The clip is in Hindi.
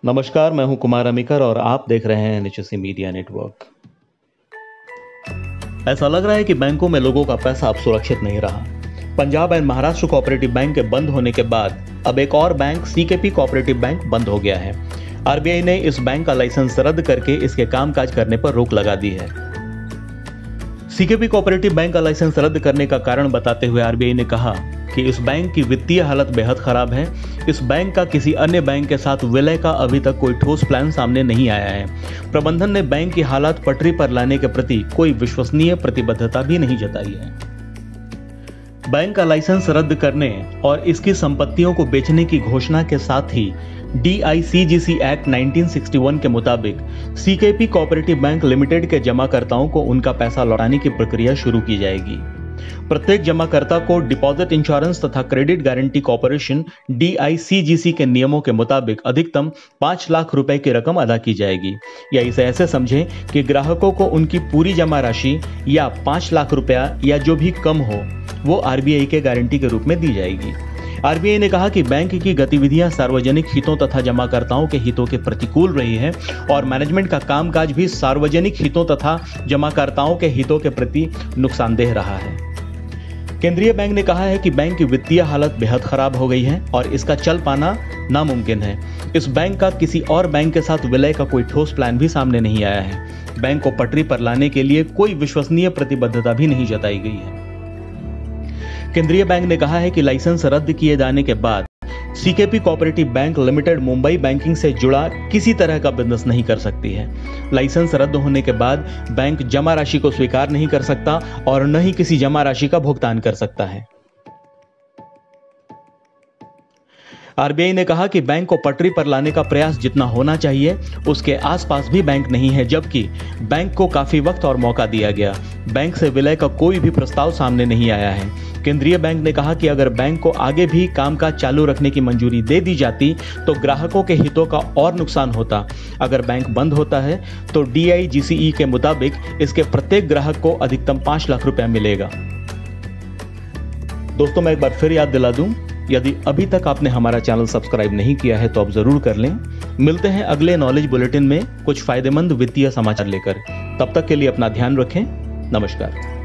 नमस्कार, मैं हूं कुमार अमिकर और आप देख रहे हैं एनएचएससी मीडिया नेटवर्क। ऐसा लग रहा है कि बैंकों में लोगों का पैसा अब सुरक्षित नहीं रहा। Punjab and Maharashtra cooperative bank के बंद होने के बाद अब एक और बैंक सीकेपी कोऑपरेटिव बैंक बंद हो गया है। आरबीआई ने इस बैंक का लाइसेंस रद्द करके इसके कामकाज करने पर रोक लगा दी है। सीकेपी कोऑपरेटिव बैंक का लाइसेंस रद्द करने का कारण बताते हुए आरबीआई ने कहा कि इस बैंक की वित्तीय हालत बेहद खराब है। इस बैंक का किसी अन्य बैंक के साथ विलय का अभी तक कोई ठोस प्लान सामने नहीं आया है। प्रबंधन ने बैंक की हालत पटरी पर लाने के प्रति कोई विश्वसनीय प्रतिबद्धता भी नहीं जताई है। बैंक का लाइसेंस रद्द करने और इसकी संपत्तियों को बेचने की घोषणा के साथ ही DICGC एक्ट 1961 के मुताबिक सीकेपी कोऑपरेटिव बैंक लिमिटेड के जमाकर्ताओं को उनका पैसा लौटाने की प्रक्रिया शुरू की जाएगी। प्रत्येक जमाकर्ता को डिपॉजिट इंश्योरेंस तथा क्रेडिट गारंटी कॉर्पोरेशन DICGC के नियमों के मुताबिक अधिकतम 5 लाख रुपए की रकम अदा की जाएगी, या इसे ऐसे समझें कि ग्राहकों को उनकी पूरी जमा राशि या 5 लाख रुपया या जो भी कम हो वो आरबीआई के गारंटी के रूप में दी जाएगी। आरबीआई ने कहा कि बैंक की गतिविधियां सार्वजनिक हितों तथा जमाकर्ताओं के हितों के प्रतिकूल रही है और मैनेजमेंट का कामकाज भी सार्वजनिक हितों तथा जमाकर्ताओं के हितों के प्रति नुकसानदेह रहा है। केंद्रीय बैंक ने कहा है कि बैंक की वित्तीय हालत बेहद खराब हो गई है और इसका चल पाना नामुमकिन है। इस बैंक का किसी और बैंक के साथ विलय का कोई ठोस प्लान भी सामने नहीं आया है। बैंक को पटरी पर लाने के लिए कोई विश्वसनीय प्रतिबद्धता भी नहीं जताई गई है। केंद्रीय बैंक ने कहा है कि लाइसेंस रद्द किए जाने के बाद CKP cooperative bank limited Mumbai banking से जुड़ा किसी तरह का बिजनेस नहीं कर सकती है। लाइसेंस रद्द होने के बाद बैंक जमा राशि को स्वीकार नहीं कर सकता और न ही किसी जमा राशि का भुगतान कर सकता है। आरबीआई ने कहा कि बैंक को पटरी पर लाने का प्रयास जितना होना चाहिए उसके आसपास भी बैंक नहीं है, जबकि बैंक को काफी वक्त और मौका दिया गया। बैंक से विलय का कोई भी प्रस्ताव सामने नहीं आया है। केंद्रीय बैंक ने कहा कि अगर बैंक को आगे भी कामकाज चालू रखने की मंजूरी दे दी जाती तो ग्राहकों के हितों का और नुकसान होता। अगर बैंक बंद होता है तो DIGCE के मुताबिक इसके प्रत्येक ग्राहक को अधिकतम 5 लाख रुपया मिलेगा। दोस्तों, मैं एक बार फिर याद दिला दूं, यदि अभी तक आपने हमारा चैनल सब्सक्राइब नहीं किया है तो आप जरूर कर लें। मिलते हैं अगले नॉलेज बुलेटिन में कुछ फायदेमंद वित्तीय समाचार लेकर। तब तक के लिए अपना ध्यान रखें। नमस्कार।